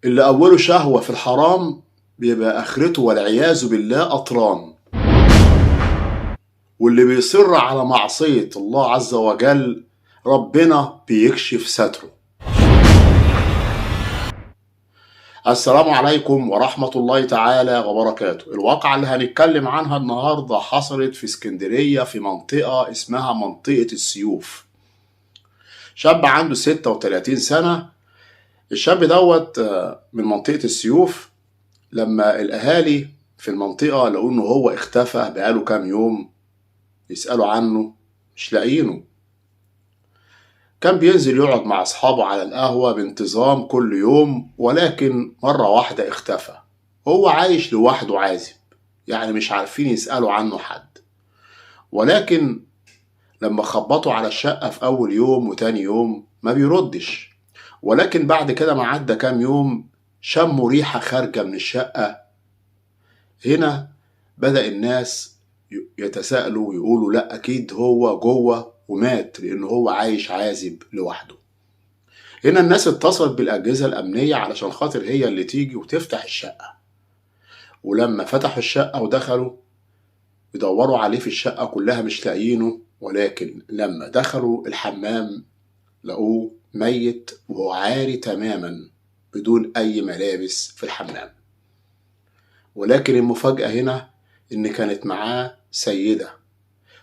اللي أوله شهوة في الحرام بيبقى آخرته والعياذ بالله قطران، واللي بيصر على معصية الله عز وجل ربنا بيكشف ستره. السلام عليكم ورحمة الله تعالى وبركاته. الواقعة اللي هنتكلم عنها النهاردة حصلت في اسكندرية في منطقة اسمها منطقة السيوف. شاب عنده 36 سنة. الشاب دوت من منطقة السيوف. لما الأهالي في المنطقة لقوا إنه هو اختفى بقاله كام يوم يسألوا عنه مش لاقيينه. كان بينزل يقعد مع أصحابه على القهوة بانتظام كل يوم، ولكن مرة واحدة اختفى. هو عايش لوحده عازب، يعني مش عارفين يسألوا عنه حد. ولكن لما خبطوا على الشقة في أول يوم وتاني يوم ما بيردش، ولكن بعد كده ما عدى كام يوم شموا ريحة خارجة من الشقة. هنا بدأ الناس يتساءلوا ويقولوا لا أكيد هو جوه ومات، لأنه هو عايش عازب لوحده. هنا الناس اتصلت بالأجهزة الأمنية علشان خاطر هي اللي تيجي وتفتح الشقة. ولما فتحوا الشقة ودخلوا يدوروا عليه في الشقة كلها مش لاقيينه، ولكن لما دخلوا الحمام لقوه ميت وهو عاري تماما بدون أي ملابس في الحمام. ولكن المفاجأة هنا إن كانت معاه سيدة،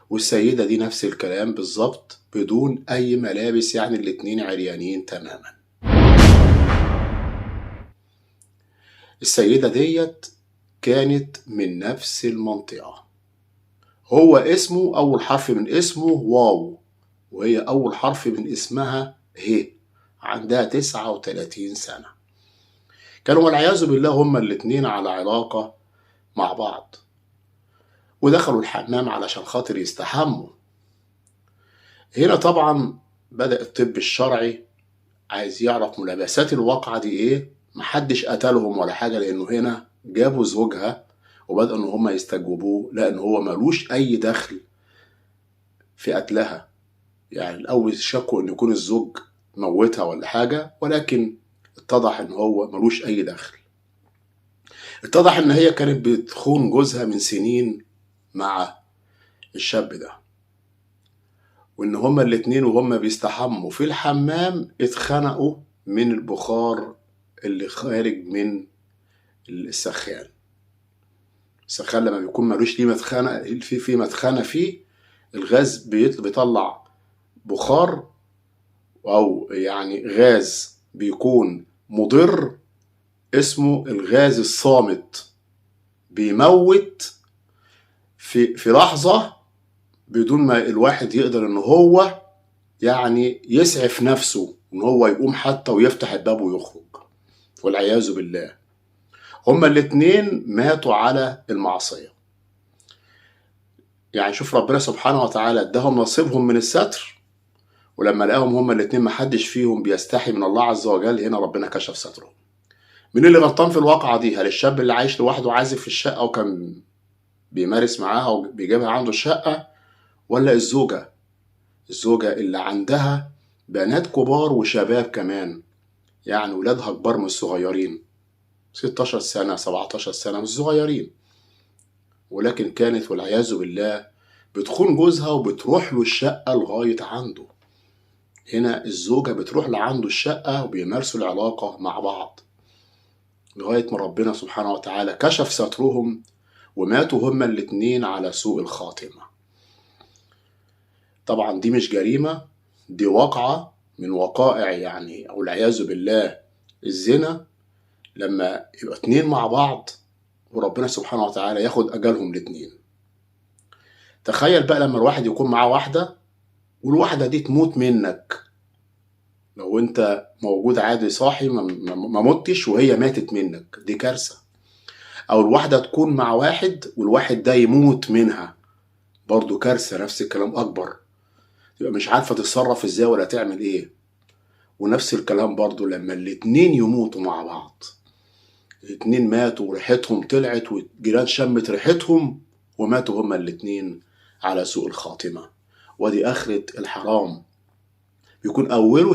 والسيدة دي نفس الكلام بالظبط بدون أي ملابس، يعني الاتنين عريانين تماما. السيدة ديت كانت من نفس المنطقة. هو اسمه أول حرف من اسمه واو، وهي أول حرف من اسمها ه. عندها 39 سنة. كانوا والعياذ بالله هما الاتنين على علاقة مع بعض، ودخلوا الحمام علشان خاطر يستحموا. هنا طبعا بدأ الطب الشرعي عايز يعرف ملابسات الواقعة دي ايه. محدش قتلهم ولا حاجة، لأنه هنا جابوا زوجها وبدأوا إن هما يستجوبوه، لأن هو ملوش أي دخل في قتلها. يعني الأول شكوا إن يكون الزوج موتها ولا حاجة، ولكن اتضح إن هو ملوش أي دخل. اتضح إن هي كانت بتخون جوزها من سنين مع الشاب ده، وإن هما الاتنين وهما بيستحموا في الحمام اتخنقوا من البخار اللي خارج من السخان. السخان لما بيكون ملوش ليه مدخنة، في مدخنة فيه الغاز بيطلع بخار، أو يعني غاز بيكون مضر اسمه الغاز الصامت، بيموت في لحظة بدون ما الواحد يقدر إن هو يعني يسعف نفسه إن هو يقوم حتى ويفتح الباب ويخرج، والعياذ بالله. هما الاتنين ماتوا على المعصية. يعني شوف ربنا سبحانه وتعالى اداهم نصيبهم من الستر، ولما لقاهم هما الاتنين محدش فيهم بيستحي من الله عز وجل، هنا ربنا كشف سترهم. مين اللي غلطان في الواقعة دي؟ هل الشاب اللي عايش لوحده عازف في الشقة وكان بيمارس معاها وبيجيبها عنده الشقة، ولا الزوجة اللي عندها بنات كبار وشباب كمان، يعني ولادها كبار مش صغيرين، 16 سنة 17 سنة مش صغيرين، ولكن كانت والعياذ بالله بتخون جوزها وبتروح له الشقة لغاية عنده. هنا الزوجة بتروح لعنده الشقة وبيمارسوا العلاقة مع بعض لغاية ما ربنا سبحانه وتعالى كشف سترهم وماتوا هما الاتنين على سوء الخاتمة. طبعا دي مش جريمة، دي واقعة من وقائع يعني أو العياذ بالله الزنا، لما يبقى اتنين مع بعض وربنا سبحانه وتعالى ياخد أجلهم الاتنين. تخيل بقى لما الواحد يكون معاه واحدة والواحدة دي تموت منك، لو انت موجود عادي صاحي ما متش وهي ماتت منك، دي كارثة. او الواحدة تكون مع واحد والواحد ده يموت منها، برضو كارثة، نفس الكلام اكبر، تبقى مش عارفة تتصرف ازاي ولا تعمل ايه. ونفس الكلام برضو لما الاتنين يموتوا مع بعض، الاتنين ماتوا وريحتهم طلعت والجيران شمت ريحتهم وماتوا هما الاتنين على سوء الخاتمة. ودي آخرة الحرام، بيكون أوله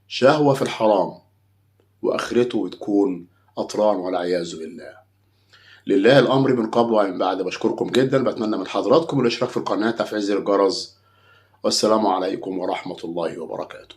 شهوة في الحرام، وآخرته تكون قطران والعياذ بالله. لله الأمر من قبل ومن بعد. بشكركم جدا، بتمنى من حضراتكم الاشتراك في القناة، تفعيل زر الجرس، والسلام عليكم ورحمة الله وبركاته.